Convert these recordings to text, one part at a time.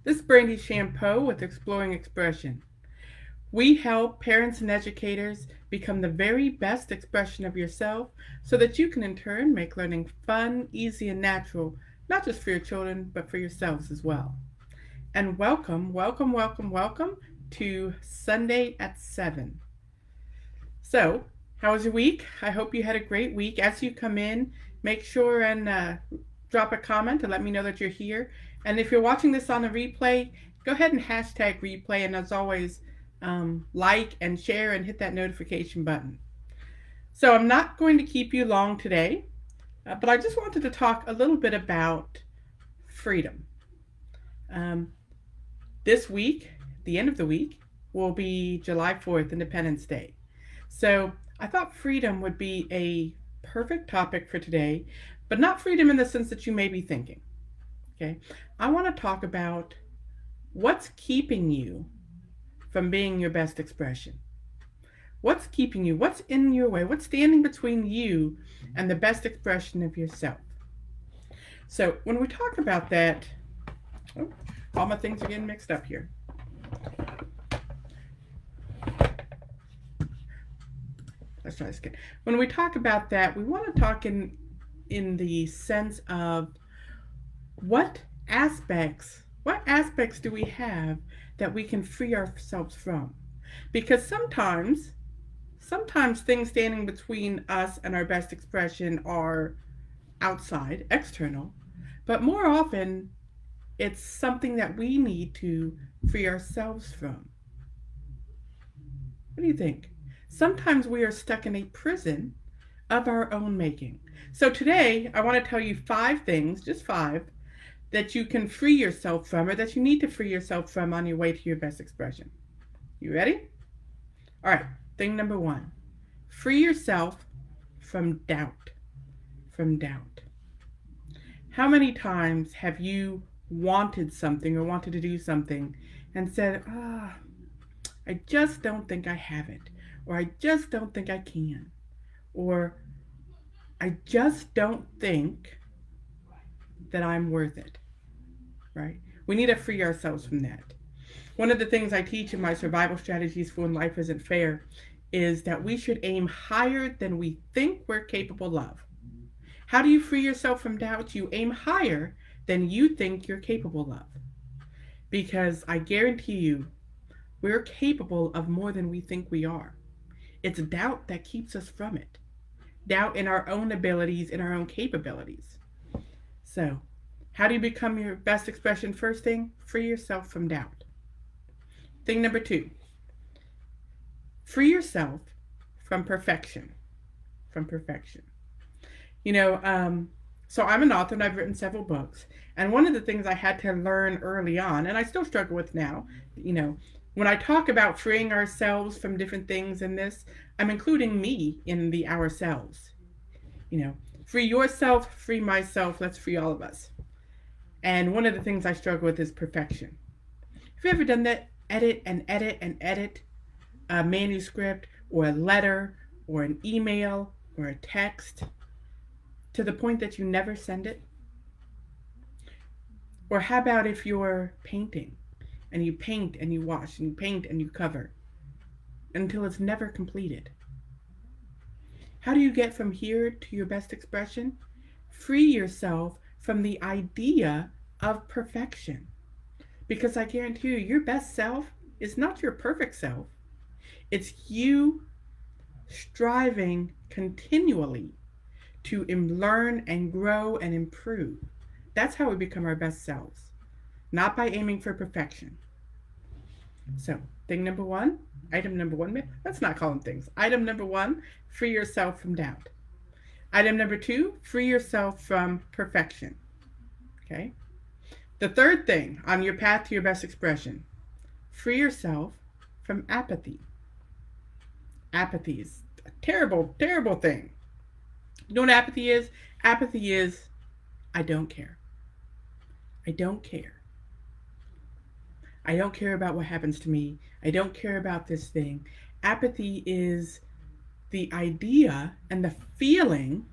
This is Brandy Shampoo with Exploring Expression. We help parents and educators become the very best expression of yourself so that you can in turn make learning fun, easy, and natural, not just for your children, but for yourselves as well. And welcome to Sunday at 7. So, how was your week? I hope you had a great week. As you come in, make sure and drop a comment to let me know that you're here. And if you're watching this on a replay, go ahead and hashtag replay. And as always, like and share and hit that notification button. So I'm not going to keep you long today, but I just wanted to talk a little bit about freedom. Um, this week, the end of the week, will be July 4th, Independence Day. So I thought freedom would be a perfect topic for today, but not freedom in the sense that you may be thinking. Okay, I want to talk about what's keeping you from being your best expression. What's keeping you? What's in your way? What's standing between you and the best expression of yourself? So when we talk about that, oh, all my things are getting mixed up here. Let's try this again. When we talk about that, we want to talk in the sense of what aspects do we have that we can free ourselves from? Because sometimes things standing between us and our best expression are outside, external, but more often it's something that we need to free ourselves from. What do you think? Sometimes we are stuck in a prison of our own making. So today, I want to tell you 5 things, just 5, that you can free yourself from or that you need to free yourself from on your way to your best expression. You ready? All right, thing number 1. Free yourself from doubt. From doubt. How many times have you wanted something or wanted to do something and said, I just don't think I have it, or I just don't think I can, or I just don't think that I'm worth it, right? We need to free ourselves from that. One of the things I teach in my survival strategies for when life isn't fair is that we should aim higher than we think we're capable of. How do you free yourself from doubt? You aim higher than you think you're capable of. Because I guarantee you, we're capable of more than we think we are. It's doubt that keeps us from it. Doubt in our own abilities, in our own capabilities. So, how do you become your best expression? First thing, free yourself from doubt. Thing number 2, free yourself from perfection. From perfection. So I'm an author and I've written several books. And one of the things I had to learn early on, and I still struggle with now, when I talk about freeing ourselves from different things in this, I'm including me in the ourselves. Free yourself, free myself, let's free all of us. And one of the things I struggle with is perfection. Have you ever done that? Edit a manuscript or a letter or an email or a text to the point that you never send it? Or how about if you're painting and you paint and you wash and you paint and you cover until it's never completed? How do you get from here to your best expression? Free yourself from the idea of perfection. Because I guarantee you, your best self is not your perfect self. It's you striving continually to learn and grow and improve. That's how we become our best selves, not by aiming for perfection. So, item number 1, let's not call them things. Item number 1, free yourself from doubt. Item number 2, free yourself from perfection. Okay? The third thing on your path to your best expression, free yourself from apathy. Apathy is a terrible, terrible thing. You know what apathy is? Apathy is, I don't care. I don't care. I don't care about what happens to me. I don't care about this thing. Apathy is the idea and the feeling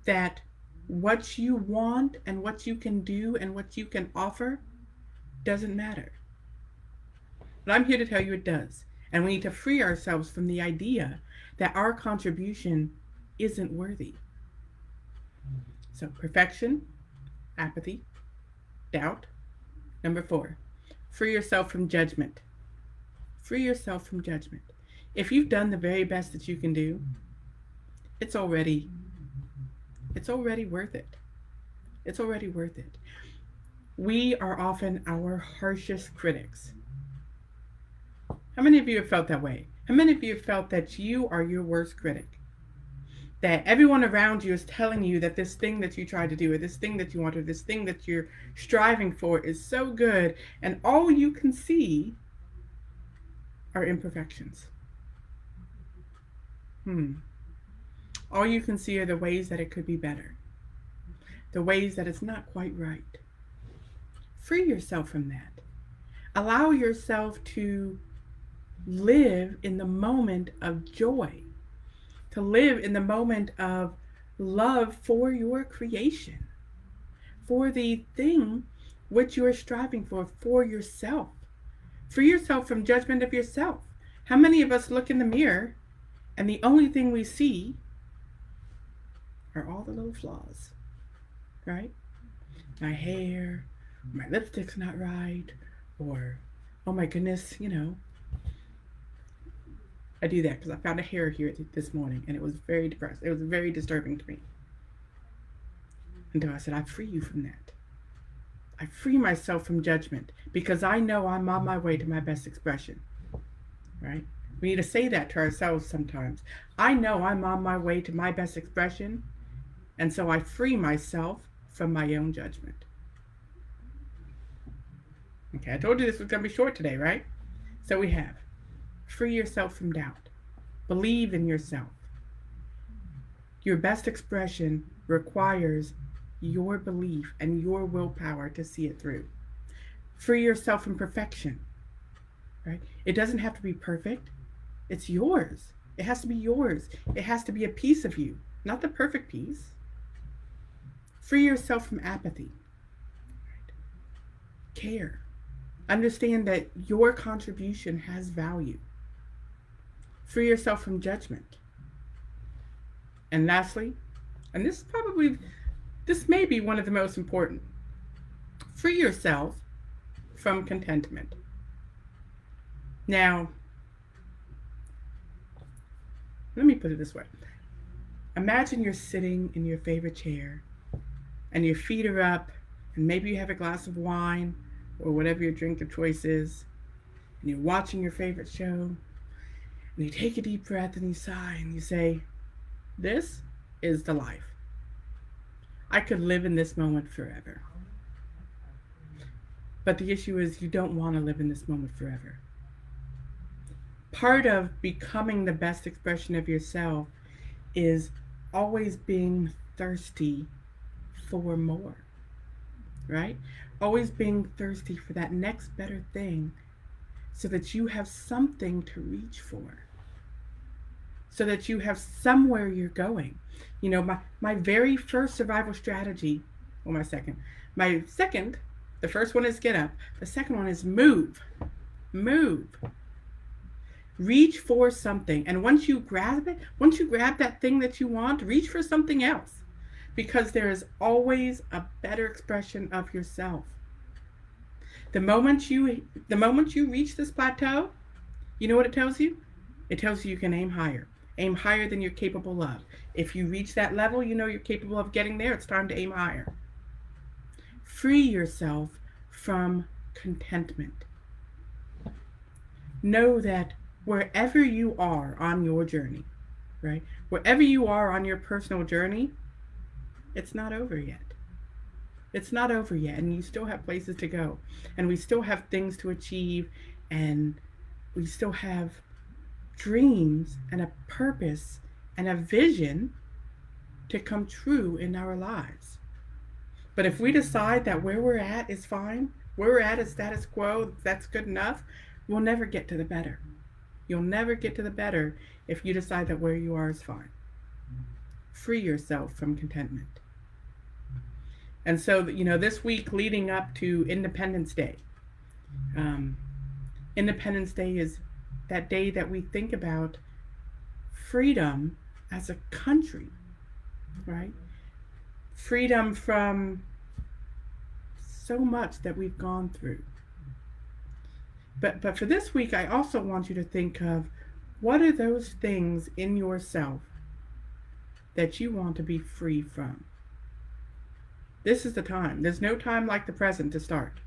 that what you want and what you can do and what you can offer doesn't matter. But I'm here to tell you it does. And we need to free ourselves from the idea that our contribution isn't worthy. So, perfection, apathy, doubt. Number 4, free yourself from judgment. Free yourself from judgment. If you've done the very best that you can do, it's already worth it. It's already worth it. We are often our harshest critics. How many of you have felt that way? How many of you have felt that you are your worst critic? That everyone around you is telling you that this thing that you try to do, or this thing that you want, or this thing that you're striving for is so good, and all you can see are imperfections. All you can see are the ways that it could be better, the ways that it's not quite right. Free yourself from that. Allow yourself to live in the moment of joy, to live in the moment of love for your creation, for the thing which you are striving for yourself. Free yourself from judgment of yourself. How many of us look in the mirror and the only thing we see are all the little flaws, right? My hair, my lipstick's not right, or, oh my goodness, I do that because I found a hair here this morning and it was very depressed. It was very disturbing to me. Until I said, I free you from that. I free myself from judgment because I know I'm on my way to my best expression, right? We need to say that to ourselves sometimes. I know I'm on my way to my best expression, and so I free myself from my own judgment. Okay, I told you this was going to be short today, right? So we have free yourself from doubt. Believe in yourself. Your best expression requires your belief and your willpower to see it through. Free yourself from perfection, right? It doesn't have to be perfect. It's yours. It has to be yours. It has to be a piece of you, not the perfect piece. Free yourself from apathy. Right? Care. Understand that your contribution has value. Free yourself from judgment. And lastly, and this may be one of the most important, free yourself from contentment. Now, let me put it this way. Imagine you're sitting in your favorite chair and your feet are up and maybe you have a glass of wine or whatever your drink of choice is, and you're watching your favorite show, and you take a deep breath and you sigh and you say, this is the life. I could live in this moment forever. But the issue is you don't want to live in this moment forever. Part of becoming the best expression of yourself is always being thirsty for more, right? Always being thirsty for that next better thing so that you have something to reach for, so that you have somewhere you're going. My very first survival strategy, well, my second, the first one is get up. The second one is move. Reach for something. And once you grab that thing that you want, reach for something else. Because there is always a better expression of yourself. The moment you reach this plateau, you know what it tells you? It tells you can aim higher. Aim higher than you're capable of. If you reach that level, you know you're capable of getting there. It's time to aim higher. Free yourself from contentment. Know that wherever you are on your journey, right? Wherever you are on your personal journey, it's not over yet. It's not over yet, and you still have places to go, and we still have things to achieve, and we still have dreams and a purpose and a vision to come true in our lives. But if we decide that where we're at is fine, where we're at is status quo, that's good enough, we'll never get to the better. You'll never get to the better if you decide that where you are is fine. Free yourself from contentment. And so, this week leading up to Independence Day, Um, Independence Day is that day that we think about freedom as a country, right? Freedom from so much that we've gone through. But for this week, I also want you to think of what are those things in yourself that you want to be free from. This is the time. There's no time like the present to start.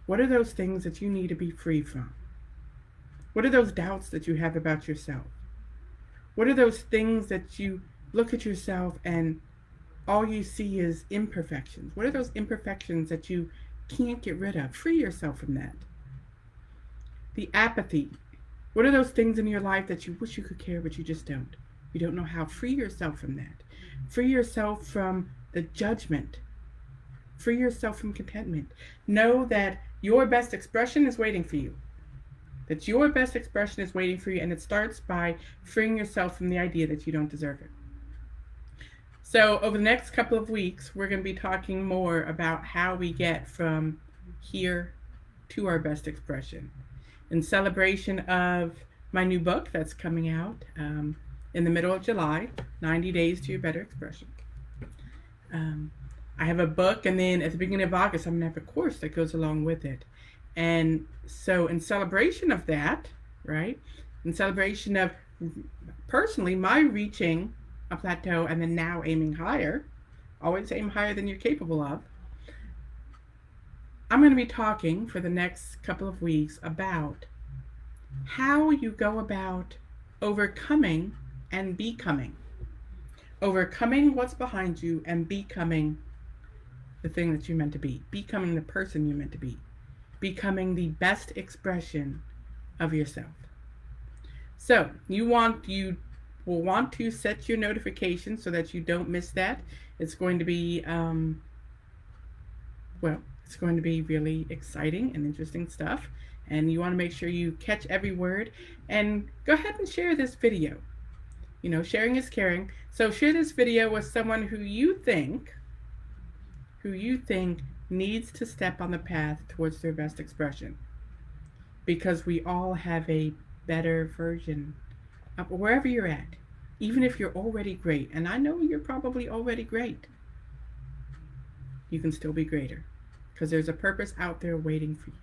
What are those things that you need to be free from? What are those doubts that you have about yourself? What are those things that you look at yourself and all you see is imperfections? What are those imperfections that you can't get rid of? Free yourself from that. The apathy. What are those things in your life that you wish you could care but you just don't? You don't know how. Free yourself from that. Free yourself from the judgment. Free yourself from contentment. Know that your best expression is waiting for you. That your best expression is waiting for you, and it starts by freeing yourself from the idea that you don't deserve it. So over the next couple of weeks, we're going to be talking more about how we get from here to our best expression. In celebration of my new book that's coming out in the middle of July, 90 Days to Your Better Expression. I have a book, and then at the beginning of August, I'm going to have a course that goes along with it. And so in celebration of that, right, in celebration of personally my reaching a plateau and then now aiming higher, always aim higher than you're capable of, I'm going to be talking for the next couple of weeks about how you go about overcoming and becoming. Overcoming what's behind you and becoming the thing that you're meant to be. Becoming the person you're meant to be. Becoming the best expression of yourself. So you will want to set your notifications so that you don't miss that. It's going to be it's going to be really exciting and interesting stuff, and you want to make sure you catch every word. And go ahead and share this video. You know, sharing is caring. So share this video with someone who you think needs to step on the path towards their best expression, because we all have a better version of wherever you're at. Even if you're already great, and I know you're probably already great, you can still be greater, because there's a purpose out there waiting for you.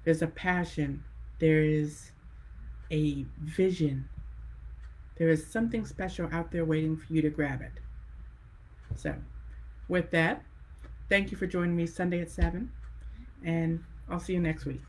There's a passion. There is a vision. There is something special out there waiting for you to grab it. So with that, thank you for joining me Sunday at 7, and I'll see you next week.